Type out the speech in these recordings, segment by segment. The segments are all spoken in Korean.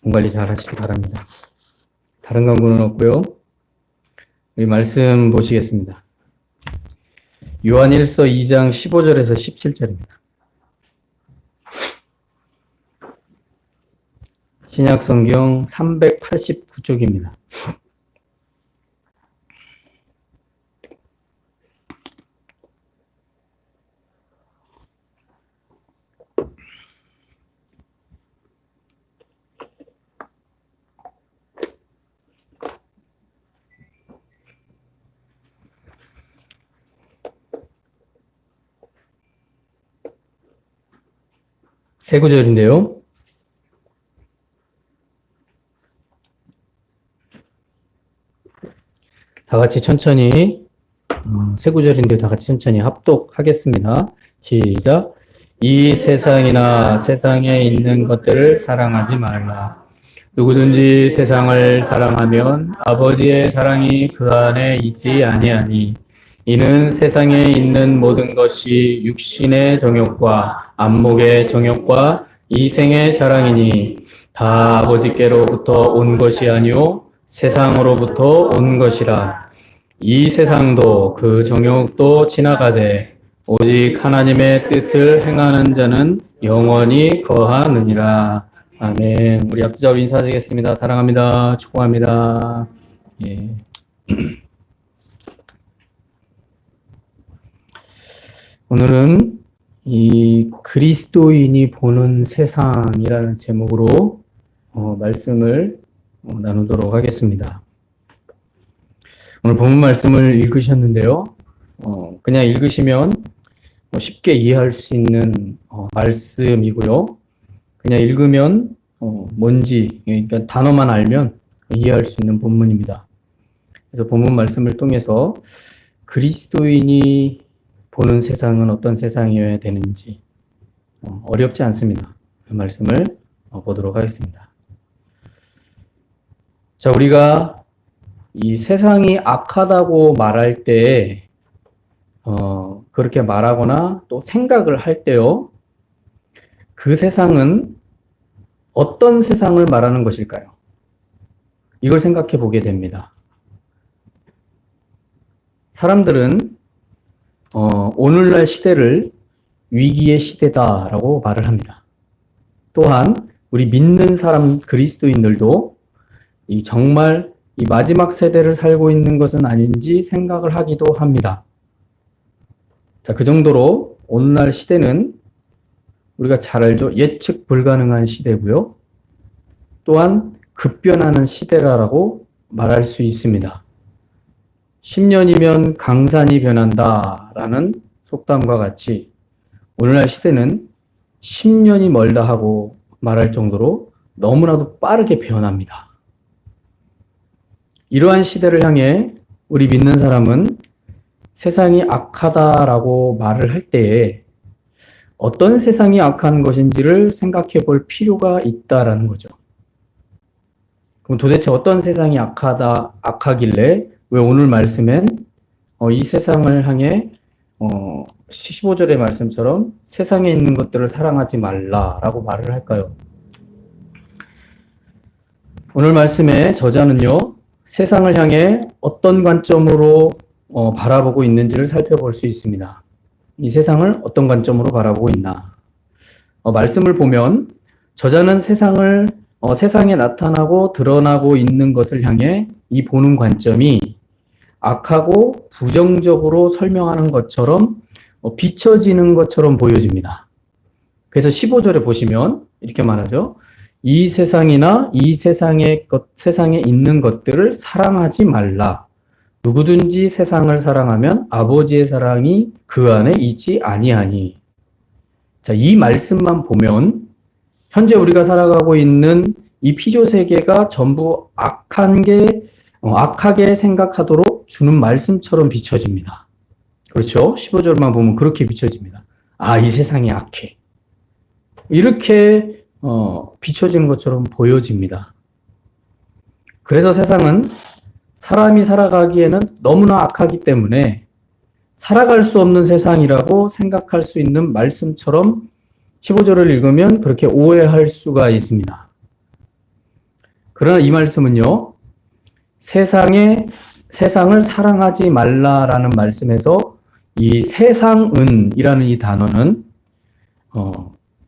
몸 관리 잘 하시기 바랍니다. 다른 광고는 없고요. 우리 말씀 보시겠습니다. 요한일서 2장 15절에서 17절입니다. 신약성경 389쪽입니다. 세 구절인데요. 다 같이 천천히, 세 구절인데 다 같이 천천히 합독하겠습니다. 시작. 이 세상이나 세상에 있는 것들을 사랑하지 말라. 누구든지 세상을 사랑하면 아버지의 사랑이 그 안에 있지 아니하니 이는 세상에 있는 모든 것이 육신의 정욕과 안목의 정욕과 이생의 자랑이니 다 아버지께로부터 온 것이 아니요 세상으로부터 온 것이라. 이 세상도 그 정욕도 지나가되 오직 하나님의 뜻을 행하는 자는 영원히 거하느니라. 아멘. 우리 앞뒤자로 인사드리겠습니다. 사랑합니다. 축복합니다. 예. 오늘은 이 그리스도인이 보는 세상이라는 제목으로 말씀을 나누도록 하겠습니다. 오늘 본문 말씀을 읽으셨는데요. 그냥 읽으시면 쉽게 이해할 수 있는 말씀이고요. 그냥 읽으면 뭔지, 그러니까 단어만 알면 이해할 수 있는 본문입니다. 그래서 본문 말씀을 통해서 그리스도인이 보는 세상은 어떤 세상이어야 되는지 어렵지 않습니다. 그 말씀을 보도록 하겠습니다. 자, 우리가 이 세상이 악하다고 말할 때 그렇게 말하거나 또 생각을 할 때요, 그 세상은 어떤 세상을 말하는 것일까요? 이걸 생각해 보게 됩니다. 사람들은 오늘날 시대를 위기의 시대다라고 말을 합니다. 또한 우리 믿는 사람 그리스도인들도 정말 이 마지막 세대를 살고 있는 것은 아닌지 생각을 하기도 합니다. 자, 그 정도로 오늘날 시대는 우리가 잘 알죠. 예측 불가능한 시대고요. 또한 급변하는 시대라고 말할 수 있습니다. 10년이면 강산이 변한다라는 속담과 같이 오늘날 시대는 10년이 멀다 하고 말할 정도로 너무나도 빠르게 변합니다. 이러한 시대를 향해 우리 믿는 사람은 세상이 악하다라고 말을 할 때에 어떤 세상이 악한 것인지를 생각해 볼 필요가 있다라는 거죠. 그럼 도대체 어떤 세상이 악하길래 왜 오늘 말씀엔 이 세상을 향해 15절의 말씀처럼 세상에 있는 것들을 사랑하지 말라라고 말을 할까요? 오늘 말씀의 저자는요, 세상을 향해 어떤 관점으로 바라보고 있는지를 살펴볼 수 있습니다. 이 세상을 어떤 관점으로 바라보고 있나? 말씀을 보면 저자는 세상에 나타나고 드러나고 있는 것을 향해 이 보는 관점이 악하고 부정적으로 설명하는 것처럼 비춰지는 것처럼 보여집니다. 그래서 15절에 보시면 이렇게 말하죠. 이 세상이나 이 세상에 있는 것들을 사랑하지 말라. 누구든지 세상을 사랑하면 아버지의 사랑이 그 안에 있지 아니하니. 자, 이 말씀만 보면 현재 우리가 살아가고 있는 이 피조 세계가 전부 악하게 생각하도록 주는 말씀처럼 비춰집니다. 그렇죠? 15절만 보면 그렇게 비춰집니다. 아, 이 세상이 악해. 이렇게 비춰지는 것처럼 보여집니다. 그래서 세상은 사람이 살아가기에는 너무나 악하기 때문에 살아갈 수 없는 세상이라고 생각할 수 있는 말씀처럼 15절을 읽으면 그렇게 오해할 수가 있습니다. 그러나 이 말씀은요, 세상을 사랑하지 말라라는 말씀에서 이 세상은이라는 이 단어는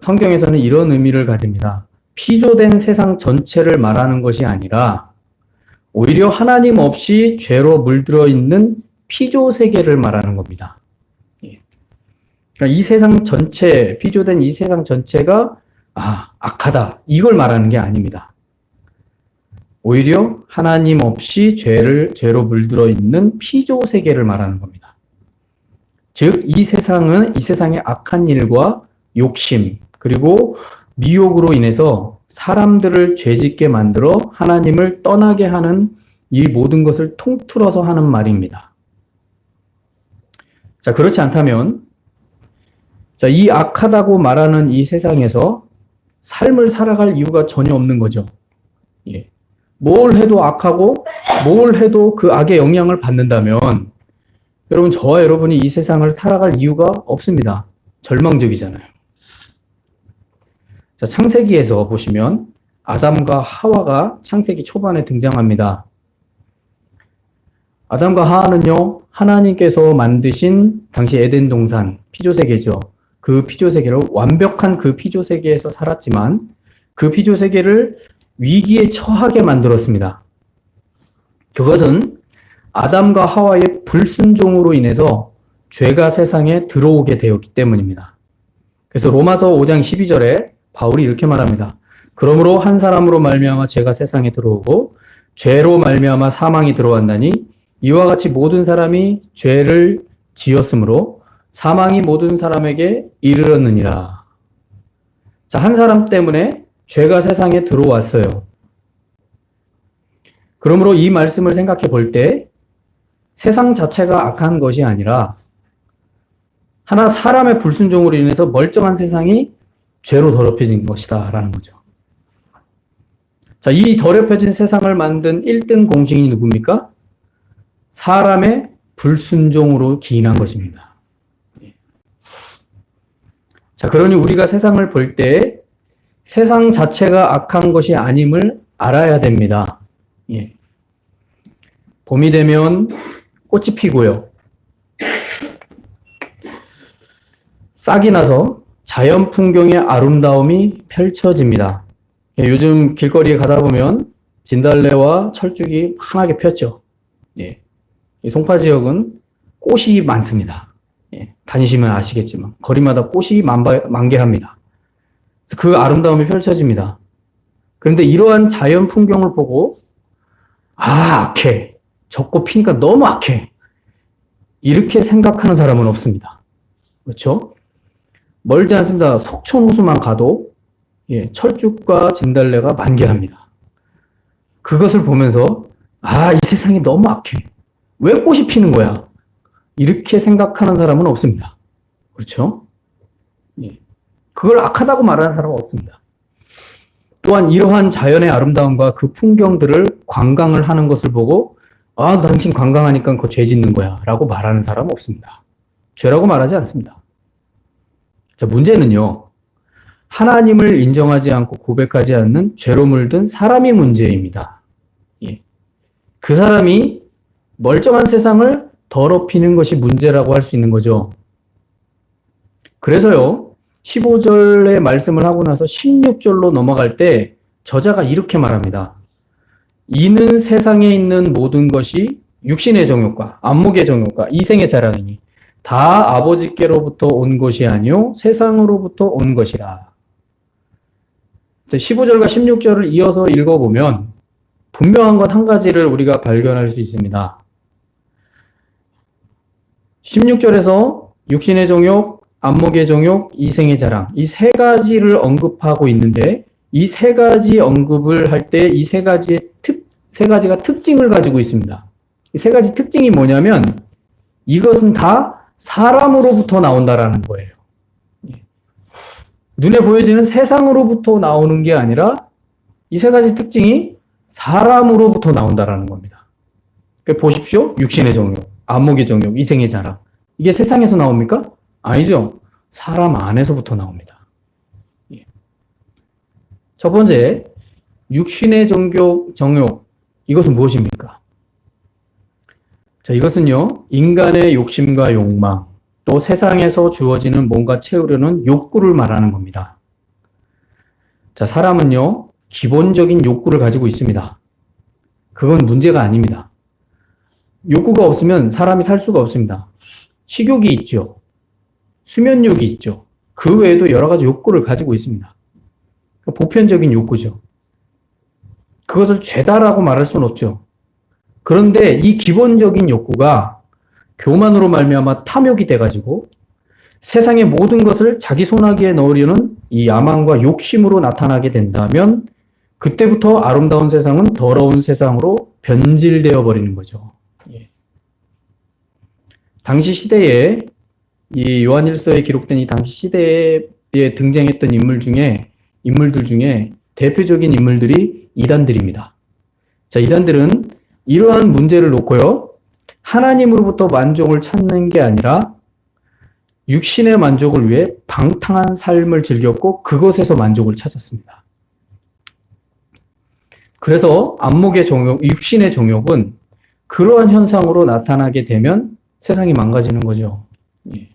성경에서는 이런 의미를 가집니다. 피조된 세상 전체를 말하는 것이 아니라 오히려 하나님 없이 죄로 물들어 있는 피조 세계를 말하는 겁니다. 그러니까 이 세상 전체, 피조된 이 세상 전체가 악하다, 이걸 말하는 게 아닙니다. 오히려 하나님 없이 죄로 물들어 있는 피조 세계를 말하는 겁니다. 즉, 이 세상의 악한 일과 욕심, 그리고 미혹으로 인해서 사람들을 죄짓게 만들어 하나님을 떠나게 하는 이 모든 것을 통틀어서 하는 말입니다. 자, 그렇지 않다면, 이 악하다고 말하는 이 세상에서 삶을 살아갈 이유가 전혀 없는 거죠. 예. 뭘 해도 악하고, 뭘 해도 그 악의 영향을 받는다면, 여러분, 저와 여러분이 이 세상을 살아갈 이유가 없습니다. 절망적이잖아요. 자, 창세기에서 보시면 아담과 하와가 창세기 초반에 등장합니다. 아담과 하와는요, 하나님께서 만드신 당시 에덴 동산, 피조세계죠. 그 피조세계를, 완벽한 그 피조세계에서 살았지만 그 피조세계를 위기에 처하게 만들었습니다. 그것은 아담과 하와의 불순종으로 인해서 죄가 세상에 들어오게 되었기 때문입니다. 그래서 로마서 5장 12절에 바울이 이렇게 말합니다. 그러므로 한 사람으로 말미암아 죄가 세상에 들어오고 죄로 말미암아 사망이 들어왔나니 이와 같이 모든 사람이 죄를 지었으므로 사망이 모든 사람에게 이르렀느니라. 자, 한 사람 때문에 죄가 세상에 들어왔어요. 그러므로 이 말씀을 생각해 볼 때 세상 자체가 악한 것이 아니라 하나 사람의 불순종으로 인해서 멀쩡한 세상이 죄로 더럽혀진 것이다 라는 거죠. 자, 이 더럽혀진 세상을 만든 1등 공신이 누굽니까? 사람의 불순종으로 기인한 것입니다. 자, 그러니 우리가 세상을 볼 때 세상 자체가 악한 것이 아님을 알아야 됩니다. 예. 봄이 되면 꽃이 피고요. 싹이 나서 자연 풍경의 아름다움이 펼쳐집니다. 예, 요즘 길거리에 가다 보면 진달래와 철쭉이 환하게 폈죠. 예. 이 송파 지역은 꽃이 많습니다. 예. 다니시면 아시겠지만 거리마다 꽃이 만개합니다. 그 아름다움이 펼쳐집니다. 그런데 이러한 자연 풍경을 보고 악해. 저 꽃 피니까 너무 악해. 이렇게 생각하는 사람은 없습니다. 그렇죠? 멀지 않습니다. 속천 호수만 가도 철쭉과 진달래가 만개합니다. 그것을 보면서 이 세상이 너무 악해. 왜 꽃이 피는 거야? 이렇게 생각하는 사람은 없습니다. 그렇죠? 그걸 악하다고 말하는 사람은 없습니다. 또한 이러한 자연의 아름다움과 그 풍경들을 관광을 하는 것을 보고 당신 관광하니까 그거 죄 짓는 거야 라고 말하는 사람은 없습니다. 죄라고 말하지 않습니다. 자, 문제는요, 하나님을 인정하지 않고 고백하지 않는 죄로 물든 사람이 문제입니다. 예. 그 사람이 멀쩡한 세상을 더럽히는 것이 문제라고 할 수 있는 거죠. 그래서요, 15절의 말씀을 하고 나서 16절로 넘어갈 때 저자가 이렇게 말합니다. 이는 세상에 있는 모든 것이 육신의 정욕과 안목의 정욕과 이생의 자랑이니 다 아버지께로부터 온 것이 아니요 세상으로부터 온 것이라. 15절과 16절을 이어서 읽어보면 분명한 것 한 가지를 우리가 발견할 수 있습니다. 16절에서 육신의 정욕, 안목의 정욕, 이생의 자랑, 이 세 가지를 언급하고 있는데 이 세 가지 언급을 할 때 이 세 가지가 특징을 가지고 있습니다. 이 세 가지 특징이 뭐냐면 이것은 다 사람으로부터 나온다라는 거예요. 눈에 보여지는 세상으로부터 나오는 게 아니라 이 세 가지 특징이 사람으로부터 나온다라는 겁니다. 그러니까 보십시오. 육신의 정욕, 안목의 정욕, 이생의 자랑. 이게 세상에서 나옵니까? 아니죠. 사람 안에서부터 나옵니다. 첫 번째, 육신의 정욕, 이것은 무엇입니까? 자, 이것은요, 인간의 욕심과 욕망, 또 세상에서 주어지는 뭔가 채우려는 욕구를 말하는 겁니다. 자, 사람은요, 기본적인 욕구를 가지고 있습니다. 그건 문제가 아닙니다. 욕구가 없으면 사람이 살 수가 없습니다. 식욕이 있죠. 수면욕이 있죠. 그 외에도 여러 가지 욕구를 가지고 있습니다. 보편적인 욕구죠. 그것을 죄다라고 말할 수는 없죠. 그런데 이 기본적인 욕구가 교만으로 말미암아 탐욕이 돼가지고 세상의 모든 것을 자기 손아귀에 넣으려는 이 야망과 욕심으로 나타나게 된다면 그때부터 아름다운 세상은 더러운 세상으로 변질되어 버리는 거죠. 예. 당시 시대에 이 요한일서에 기록된 이 당시 시대에 등장했던 인물들 중에 대표적인 인물들이 이단들입니다. 자, 이단들은 이러한 문제를 놓고요, 하나님으로부터 만족을 찾는 게 아니라 육신의 만족을 위해 방탕한 삶을 즐겼고 그것에서 만족을 찾았습니다. 그래서 안목의 정욕, 육신의 정욕은 그러한 현상으로 나타나게 되면 세상이 망가지는 거죠. 예.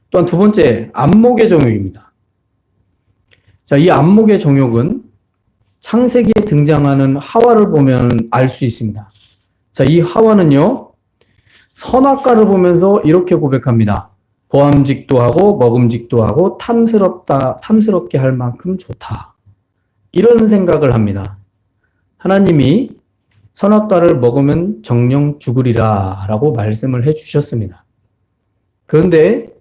또한 두 번째, 안목의 정욕입니다. 자, 이 안목의 정욕은 창세기에 등장하는 하와를 보면 알 수 있습니다. 자, 이 하와는요, 선악과를 보면서 이렇게 고백합니다. 보암직도 하고 먹음직도 하고 탐스럽게 할 만큼 좋다. 이런 생각을 합니다. 하나님이 선악과를 먹으면 정령 죽으리라 라고 말씀을 해주셨습니다. 그런데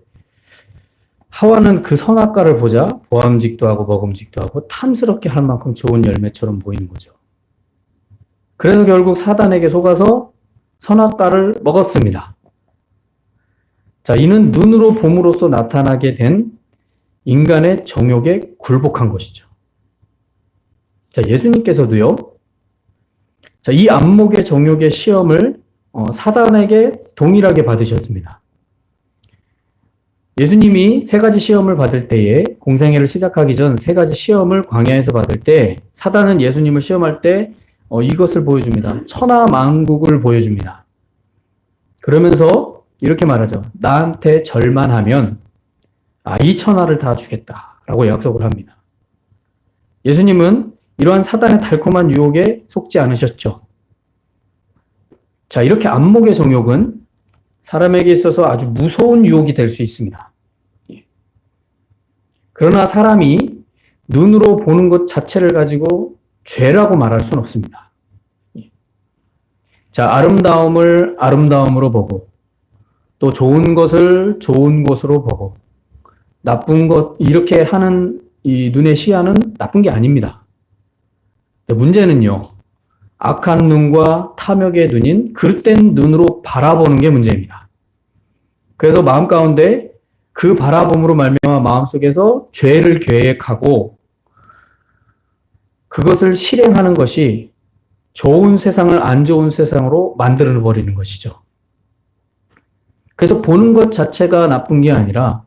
하와는 그 선악과를 보자 보암직도 하고 먹음직도 하고 탐스럽게 할 만큼 좋은 열매처럼 보이는 거죠. 그래서 결국 사단에게 속아서 선악과를 먹었습니다. 자, 이는 눈으로 봄으로써 나타나게 된 인간의 정욕에 굴복한 것이죠. 자, 예수님께서도요, 자, 이 안목의 정욕의 시험을 사단에게 동일하게 받으셨습니다. 예수님이 세 가지 시험을 받을 때에, 공생애를 시작하기 전 세 가지 시험을 광야에서 받을 때, 사단은 예수님을 시험할 때 이것을 보여줍니다. 천하만국을 보여줍니다. 그러면서 이렇게 말하죠. 나한테 절만 하면 이 천하를 다 주겠다라고 약속을 합니다. 예수님은 이러한 사단의 달콤한 유혹에 속지 않으셨죠. 자, 이렇게 안목의 정욕은 사람에게 있어서 아주 무서운 유혹이 될 수 있습니다. 그러나 사람이 눈으로 보는 것 자체를 가지고 죄라고 말할 수는 없습니다. 자, 아름다움을 아름다움으로 보고, 또 좋은 것을 좋은 것으로 보고, 나쁜 것, 이렇게 하는 이 눈의 시야는 나쁜 게 아닙니다. 문제는요, 악한 눈과 탐욕의 눈인 그릇된 눈으로 바라보는 게 문제입니다. 그래서 마음 가운데 그 바라봄으로 말미암아 마음속에서 죄를 계획하고 그것을 실행하는 것이 좋은 세상을 안 좋은 세상으로 만들어 버리는 것이죠. 그래서 보는 것 자체가 나쁜 게 아니라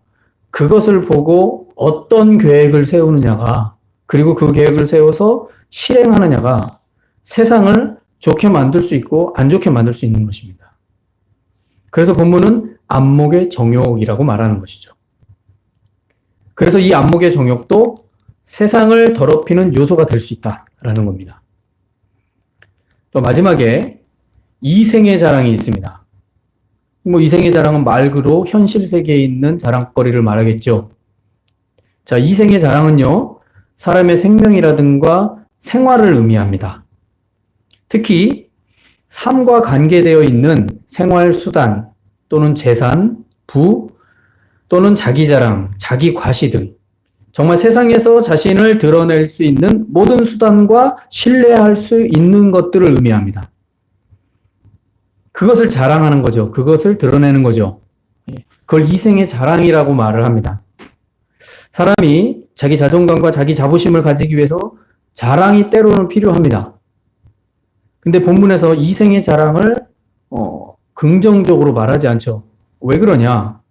그것을 보고 어떤 계획을 세우느냐가, 그리고 그 계획을 세워서 실행하느냐가 세상을 좋게 만들 수 있고 안 좋게 만들 수 있는 것입니다. 그래서 본문은 안목의 정욕이라고 말하는 것이죠. 그래서 이 안목의 정욕도 세상을 더럽히는 요소가 될 수 있다라는 겁니다. 또 마지막에 이생의 자랑이 있습니다. 이생의 자랑은 말 그대로 현실 세계에 있는 자랑거리를 말하겠죠. 자, 이생의 자랑은요, 사람의 생명이라든가 생활을 의미합니다. 특히 삶과 관계되어 있는 생활 수단 또는 재산, 부 또는 자기 자랑, 자기 과시 등 정말 세상에서 자신을 드러낼 수 있는 모든 수단과 신뢰할 수 있는 것들을 의미합니다. 그것을 자랑하는 거죠. 그것을 드러내는 거죠. 그걸 이생의 자랑이라고 말을 합니다. 사람이 자기 자존감과 자기 자부심을 가지기 위해서 자랑이 때로는 필요합니다. 근데 본문에서 이생의 자랑을 긍정적으로 말하지 않죠. 왜 그러냐?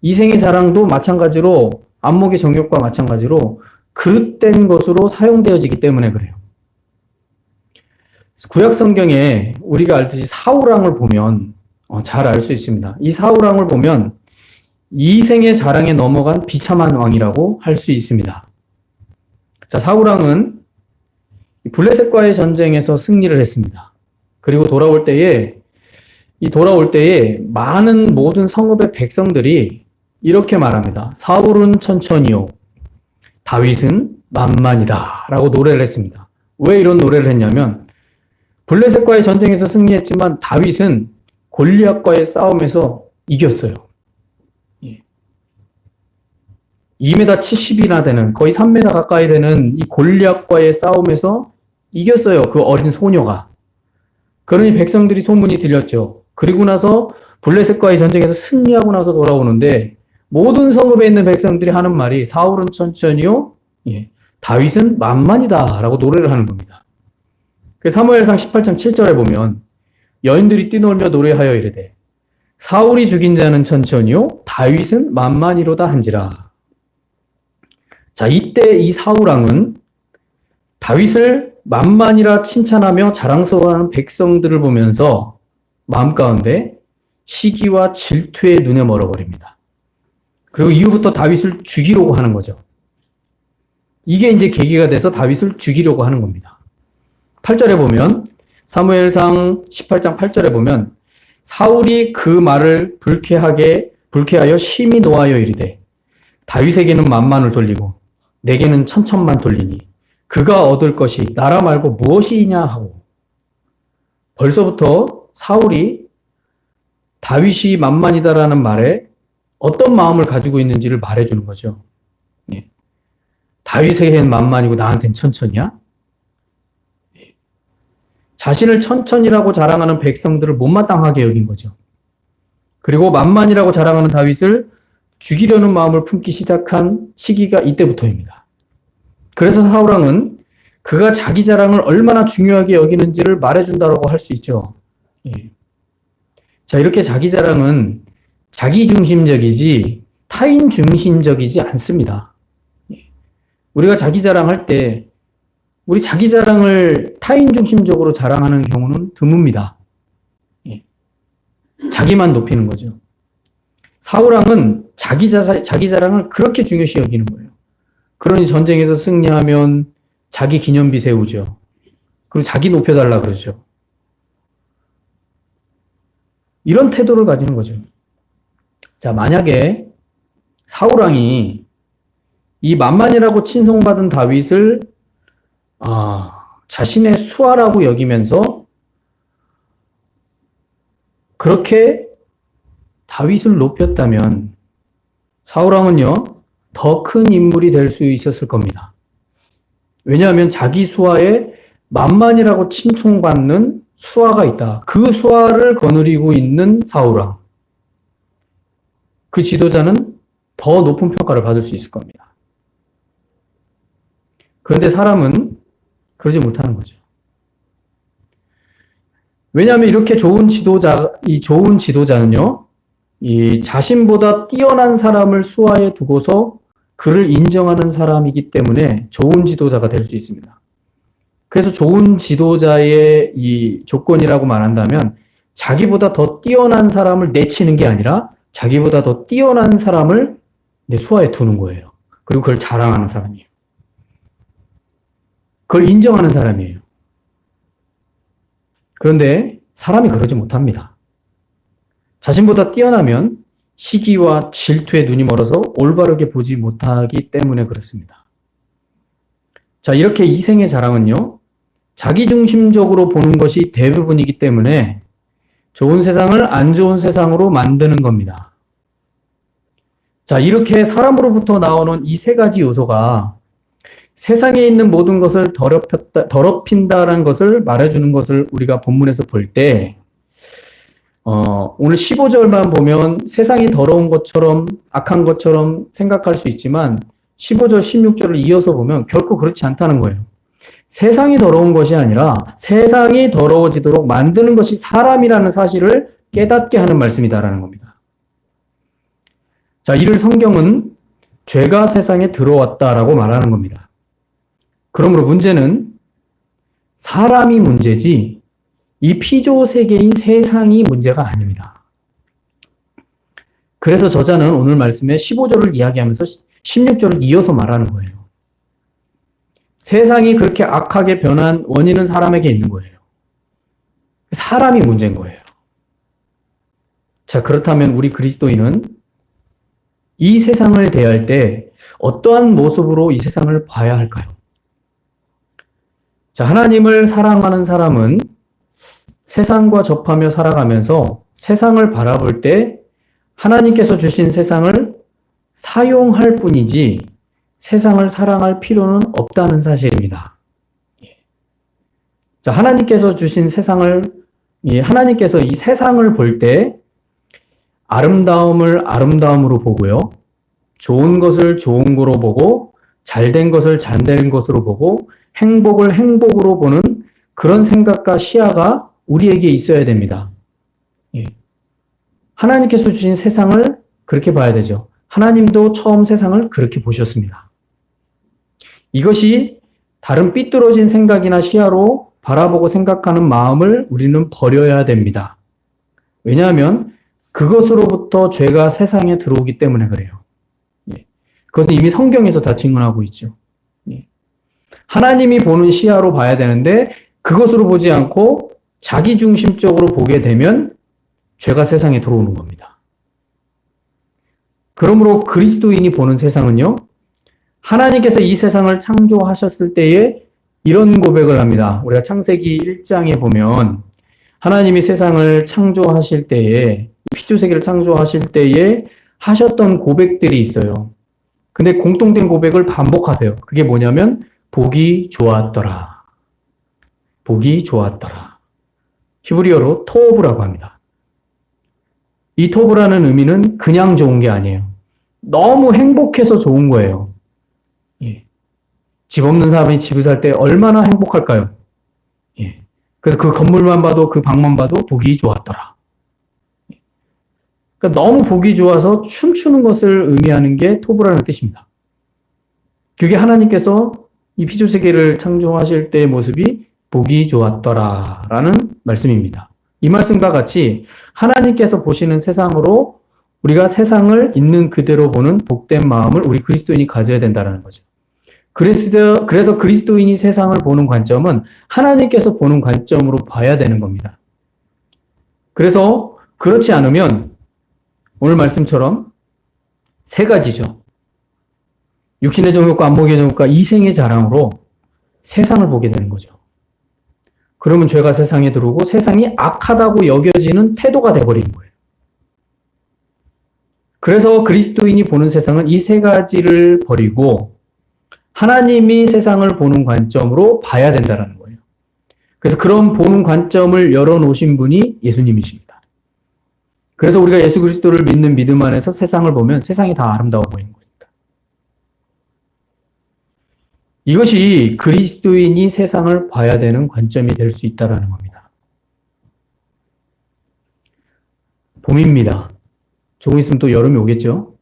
이생의 자랑도 마찬가지로 안목의 정욕과 마찬가지로 그릇된 것으로 사용되어지기 때문에 그래요. 구약 성경에 우리가 알듯이 사울왕을 보면 잘 알 수 있습니다. 이 사울왕을 보면 이생의 자랑에 넘어간 비참한 왕이라고 할 수 있습니다. 자, 사울왕은 블레셋과의 전쟁에서 승리를 했습니다. 그리고 돌아올 때에 많은 모든 성읍의 백성들이 이렇게 말합니다. 사울은 천천히요, 다윗은 만만이다 라고 노래를 했습니다. 왜 이런 노래를 했냐면 블레셋과의 전쟁에서 승리했지만 다윗은 골리앗과의 싸움에서 이겼어요. 2m 70이나 되는, 거의 3m 가까이 되는 이 골리앗과의 싸움에서 이겼어요. 그 어린 소녀가. 그러니 백성들이 소문이 들렸죠. 그리고 나서 블레셋과의 전쟁에서 승리하고 나서 돌아오는데 모든 성읍에 있는 백성들이 하는 말이 사울은 천천히요, 다윗은 만만이다 라고 노래를 하는 겁니다. 사무엘상 18장 7절에 보면 여인들이 뛰놀며 노래하여 이르되 사울이 죽인 자는 천천히요, 다윗은 만만이로다 한지라. 자, 이때 이 사울왕은 다윗을 만만이라 칭찬하며 자랑스러워하는 백성들을 보면서 마음 가운데 시기와 질투의 눈에 멀어버립니다. 그리고 이후부터 다윗을 죽이려고 하는 거죠. 이게 이제 계기가 돼서 다윗을 죽이려고 하는 겁니다. 8절에 보면, 사무엘상 18장 8절에 보면 사울이 그 말을 불쾌하여 심히 노하여 이르되 다윗에게는 만만을 돌리고 내게는 천천만 돌리니 그가 얻을 것이 나라 말고 무엇이냐 하고, 벌써부터 사울이 다윗이 만만이다라는 말에 어떤 마음을 가지고 있는지를 말해주는 거죠. 다윗에게는 만만이고 나한테는 천천이야? 자신을 천천이라고 자랑하는 백성들을 못마땅하게 여긴 거죠. 그리고 만만이라고 자랑하는 다윗을 죽이려는 마음을 품기 시작한 시기가 이때부터입니다. 그래서 사울왕은 그가 자기 자랑을 얼마나 중요하게 여기는지를 말해준다고 할 수 있죠. 자, 이렇게 자기 자랑은 자기 중심적이지 타인 중심적이지 않습니다. 우리가 자기 자랑할 때 우리 자기 자랑을 타인 중심적으로 자랑하는 경우는 드뭅니다. 자기만 높이는 거죠. 사울왕은 자기 자랑을 그렇게 중요시 여기는 거예요. 그러니 전쟁에서 승리하면 자기 기념비 세우죠. 그리고 자기 높여달라 그러죠. 이런 태도를 가지는 거죠. 자, 만약에 사울왕이 이 만만이라고 칭송받은 다윗을 자신의 수하라고 여기면서 그렇게 다윗을 높였다면 사울왕은요, 더 큰 인물이 될 수 있었을 겁니다. 왜냐하면 자기 수하에 만만이라고 칭송받는 수하가 있다. 그 수하를 거느리고 있는 사울왕. 그 지도자는 더 높은 평가를 받을 수 있을 겁니다. 그런데 사람은 그러지 못하는 거죠. 왜냐하면 이렇게 좋은 지도자는요, 이 자신보다 뛰어난 사람을 수하에 두고서 그를 인정하는 사람이기 때문에 좋은 지도자가 될 수 있습니다. 그래서 좋은 지도자의 이 조건이라고 말한다면 자기보다 더 뛰어난 사람을 내치는 게 아니라 자기보다 더 뛰어난 사람을 내 수하에 두는 거예요. 그리고 그걸 자랑하는 사람이에요. 그걸 인정하는 사람이에요. 그런데 사람이 그러지 못합니다. 자신보다 뛰어나면 시기와 질투에 눈이 멀어서 올바르게 보지 못하기 때문에 그렇습니다. 자, 이렇게 이생의 자랑은요, 자기중심적으로 보는 것이 대부분이기 때문에 좋은 세상을 안 좋은 세상으로 만드는 겁니다. 자, 이렇게 사람으로부터 나오는 이 세 가지 요소가 세상에 있는 모든 것을 더럽힌다라는 것을 말해주는 것을 우리가 본문에서 볼 때, 오늘 15절만 보면 세상이 더러운 것처럼, 악한 것처럼 생각할 수 있지만, 15절, 16절을 이어서 보면 결코 그렇지 않다는 거예요. 세상이 더러운 것이 아니라 세상이 더러워지도록 만드는 것이 사람이라는 사실을 깨닫게 하는 말씀이다라는 겁니다. 자, 이를 성경은 죄가 세상에 들어왔다라고 말하는 겁니다. 그러므로 문제는 사람이 문제지 이 피조 세계인 세상이 문제가 아닙니다. 그래서 저자는 오늘 말씀에 15절을 이야기하면서 16절을 이어서 말하는 거예요. 세상이 그렇게 악하게 변한 원인은 사람에게 있는 거예요. 사람이 문제인 거예요. 자, 그렇다면 우리 그리스도인은 이 세상을 대할 때 어떠한 모습으로 이 세상을 봐야 할까요? 자, 하나님을 사랑하는 사람은 세상과 접하며 살아가면서 세상을 바라볼 때 하나님께서 주신 세상을 사용할 뿐이지 세상을 사랑할 필요는 없다는 사실입니다. 자, 하나님께서 주신 세상을, 하나님께서 이 세상을 볼 때 아름다움을 아름다움으로 보고요. 좋은 것을 좋은 거로 보고, 잘된 것을 잘된 것으로 보고, 행복을 행복으로 보는 그런 생각과 시야가 우리에게 있어야 됩니다. 하나님께서 주신 세상을 그렇게 봐야 되죠. 하나님도 처음 세상을 그렇게 보셨습니다. 이것이 다른 삐뚤어진 생각이나 시야로 바라보고 생각하는 마음을 우리는 버려야 됩니다. 왜냐하면 그것으로부터 죄가 세상에 들어오기 때문에 그래요. 그것은 이미 성경에서 다 증언하고 있죠. 하나님이 보는 시야로 봐야 되는데 그것으로 보지 않고 자기중심적으로 보게 되면 죄가 세상에 들어오는 겁니다. 그러므로 그리스도인이 보는 세상은요, 하나님께서 이 세상을 창조하셨을 때에 이런 고백을 합니다. 우리가 창세기 1장에 보면 하나님이 세상을 창조하실 때에, 피조세계를 창조하실 때에 하셨던 고백들이 있어요. 근데 공통된 고백을 반복하세요. 그게 뭐냐면 보기 좋았더라. 보기 좋았더라. 히브리어로 토브라고 합니다. 이 토브라는 의미는 그냥 좋은 게 아니에요. 너무 행복해서 좋은 거예요. 집 없는 사람이 집을 살 때 얼마나 행복할까요? 그래서 그 건물만 봐도, 그 방만 봐도 보기 좋았더라. 그러니까 너무 보기 좋아서 춤추는 것을 의미하는 게 토브라는 뜻입니다. 그게 하나님께서 이 피조세계를 창조하실 때의 모습이 보기 좋았더라라는 말씀입니다. 이 말씀과 같이 하나님께서 보시는 세상으로 우리가 세상을 있는 그대로 보는 복된 마음을 우리 그리스도인이 가져야 된다는 거죠. 그래서 그리스도인이 세상을 보는 관점은 하나님께서 보는 관점으로 봐야 되는 겁니다. 그래서 그렇지 않으면 오늘 말씀처럼 세 가지죠. 육신의 정욕과 안목의 정욕과 이생의 자랑으로 세상을 보게 되는 거죠. 그러면 죄가 세상에 들어오고 세상이 악하다고 여겨지는 태도가 되어버리는 거예요. 그래서 그리스도인이 보는 세상은 이 세 가지를 버리고 하나님이 세상을 보는 관점으로 봐야 된다는 거예요. 그래서 그런 보는 관점을 열어놓으신 분이 예수님이십니다. 그래서 우리가 예수 그리스도를 믿는 믿음 안에서 세상을 보면 세상이 다 아름다워 보이는 겁니다. 이것이 그리스도인이 세상을 봐야 되는 관점이 될 수 있다는 겁니다. 봄입니다. 조금 있으면 또 여름이 오겠죠?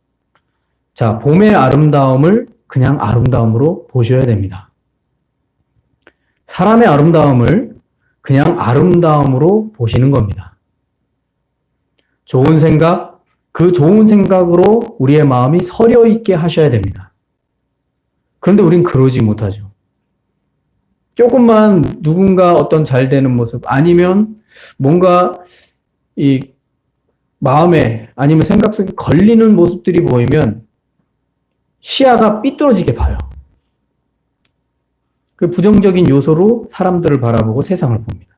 자, 봄의 아름다움을 그냥 아름다움으로 보셔야 됩니다. 사람의 아름다움을 그냥 아름다움으로 보시는 겁니다. 좋은 생각, 그 좋은 생각으로 우리의 마음이 서려 있게 하셔야 됩니다. 그런데 우린 그러지 못하죠. 조금만 누군가 어떤 잘 되는 모습, 아니면 뭔가 이 마음에 아니면 생각 속에 걸리는 모습들이 보이면 시야가 삐뚤어지게 봐요. 그 부정적인 요소로 사람들을 바라보고 세상을 봅니다.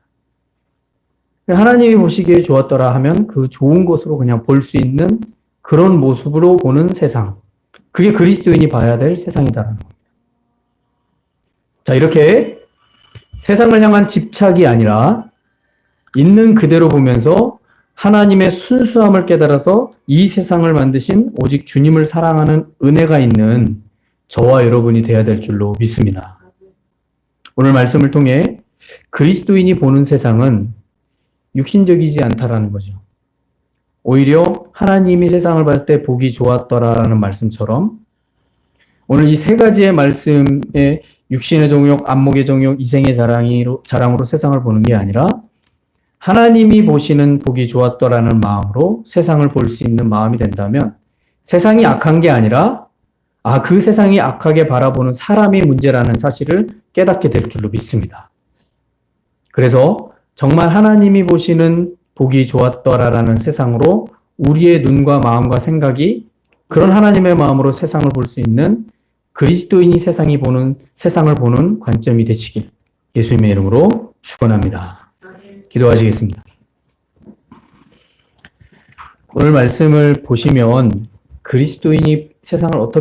하나님이 보시기에 좋았더라 하면 그 좋은 것으로 그냥 볼 수 있는 그런 모습으로 보는 세상. 그게 그리스도인이 봐야 될 세상이다라는 겁니다. 자, 이렇게 세상을 향한 집착이 아니라 있는 그대로 보면서 하나님의 순수함을 깨달아서 이 세상을 만드신 오직 주님을 사랑하는 은혜가 있는 저와 여러분이 되어야 될 줄로 믿습니다. 오늘 말씀을 통해 그리스도인이 보는 세상은 육신적이지 않다라는 거죠. 오히려 하나님이 세상을 봤을 때 보기 좋았더라라는 말씀처럼 오늘 이 세 가지의 말씀의 육신의 정욕, 안목의 정욕, 이생의 자랑으로 세상을 보는 게 아니라 하나님이 보시는 보기 좋았더라는 마음으로 세상을 볼 수 있는 마음이 된다면 세상이 악한 게 아니라 그 세상이 악하게 바라보는 사람의 문제라는 사실을 깨닫게 될 줄로 믿습니다. 그래서 정말 하나님이 보시는 보기 좋았더라라는 세상으로 우리의 눈과 마음과 생각이 그런 하나님의 마음으로 세상을 볼 수 있는 그리스도인이 세상을 보는 관점이 되시길 예수님의 이름으로 축원합니다. 기도하시겠습니다. 오늘 말씀을 보시면 그리스도인이 세상을 어떻게